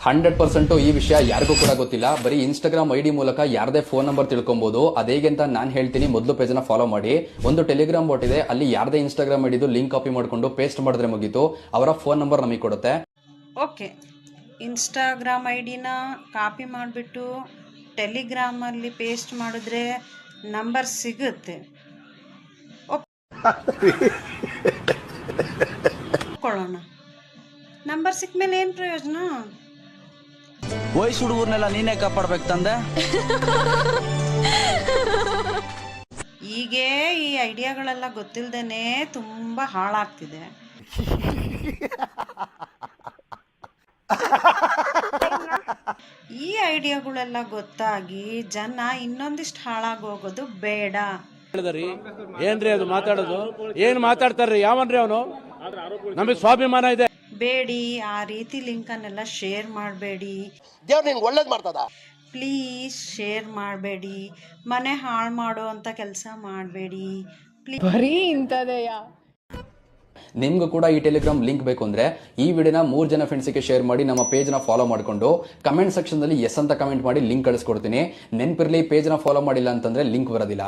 100% ಈ ವಿಷಯ ಯಾರಿಗೂ ಕೂಡ ಗೊತ್ತಿಲ್ಲ. ಬರೀ ಇನ್ಸ್ಟಾಗ್ರಾಮ್ ಐಡಿ ಮೂಲಕ ಯಾರದೇ ಫೋನ್ ನಂಬರ್ ತಿಳ್ಕೊಬಹುದು. ಅದೇಗೆ ಅಂತ ನಾನು ಹೇಳ್ತೀನಿ, ಮೊದಲು ಪೇಜ್ನ ಫಾಲೋ ಮಾಡಿ. ಒಂದು ಟೆಲಿಗ್ರಾಮ್ ಬಾಟ್ ಇದೆ, ಅಲ್ಲಿ ಯಾರದೇ ಇನ್ಸ್ಟಾಗ್ರಾಮ್ ಐಡಿದು ಲಿಂಕ್ ಕಾಪಿ ಮಾಡಿಕೊಂಡು ಪೇಸ್ಟ್ ಮಾಡಿದ್ರೆ ಮುಗೀತು, ಅವರ ಫೋನ್ ನಂಬರ್ ನಮಗೆ ಕೊಡುತ್ತೆ. ಓಕೆ, ಇನ್ಸ್ಟಾಗ್ರಾಮ್ ಐಡಿನ ಕಾಪಿ ಮಾಡಿಬಿಟ್ಟು ಟೆಲಿಗ್ರಾಮಲ್ಲಿ ಪೇಸ್ಟ್ ಮಾಡಿದ್ರೆ ನಂಬರ್ ಸಿಗುತ್ತೆ. ಒಪ್ಕೊಳ್ಳೋಣ. ನಂಬರ್ ಸಿಕ್ಕ ಮೇಲೆ ಏನು ಪ್ರಯೋಜನ? ವಯಸ್ಸು ಹುಡುಗರ್ನೆಲ್ಲ ನೀನೇ ಕಾಪಾಡ್ಬೇಕು ತಂದೆ. ಹೀಗೆ ಈ ಐಡಿಯಾಗಳೆಲ್ಲ ಗೊತ್ತಿಲ್ಲದೇನೆ ತುಂಬ ಹಾಳಾಗ್ತಿದೆ. ಈ ಐಡಿಯಾಗಳೆಲ್ಲ ಗೊತ್ತಾಗಿ ಜನ ಇನ್ನೊಂದಿಷ್ಟು ಹಾಳಾಗೋಗೋದು ಬೇಡ. ಏನ್ರಿ ಅದು ಮಾತಾಡೋದು? ಏನ್ ಮಾತಾಡ್ತಾರ್ರಿ? ಯಾವನ್ರಿ ಅವನು? ನಮಗೆ ಸ್ವಾಭಿಮಾನ ಇದೆ. ಬೇಡಿ, ಆ ರೀತಿ ಲಿಂಕನ್ನೆಲ್ಲ ಶೇರ್ ಮಾಡಬೇಡಿ. ದೇವ್ರು ನಿನ್ಗೆ ಒಳ್ಳೇದು ಮಾಡ್ತದ. ಪ್ಲೀಸ್ ಶೇರ್ ಮಾಡಬೇಡಿ. ಮನೆ ಹಾಳು ಮಾಡೋ ಅಂತ ಕೆಲಸ ಮಾಡಬೇಡಿ ಪ್ಲೀಸ್. ಬರೀ ಇಂಥದೆಯಾ? ನಿಮ್ಗೂ ಕೂಡ ಈ ಟೆಲಿಗ್ರಾಮ್ ಲಿಂಕ್ ಬೇಕು ಅಂದ್ರೆ ಈ ವಿಡಿಯೋನ 3 ಜನ ಫ್ರೆಂಡ್ಸ್ಗೆ ಶೇರ್ ಮಾಡಿ, ನಮ್ಮ ಪೇಜ್ನ ಫಾಲೋ ಮಾಡಿಕೊಂಡು ಕಮೆಂಟ್ ಸೆಕ್ಷನ್ ನಲ್ಲಿ ಎಸ್ ಅಂತ ಕಮೆಂಟ್ ಮಾಡಿ ಲಿಂಕ್ ಕಳಿಸ್ಕೊಡ್ತೀನಿ. ನೆನ್ಪಿರ್ಲಿ, ಪೇಜ್ನ ಫಾಲೋ ಮಾಡಿಲ್ಲ ಅಂತಂದ್ರೆ ಲಿಂಕ್ ಬರೋದಿಲ್ಲ.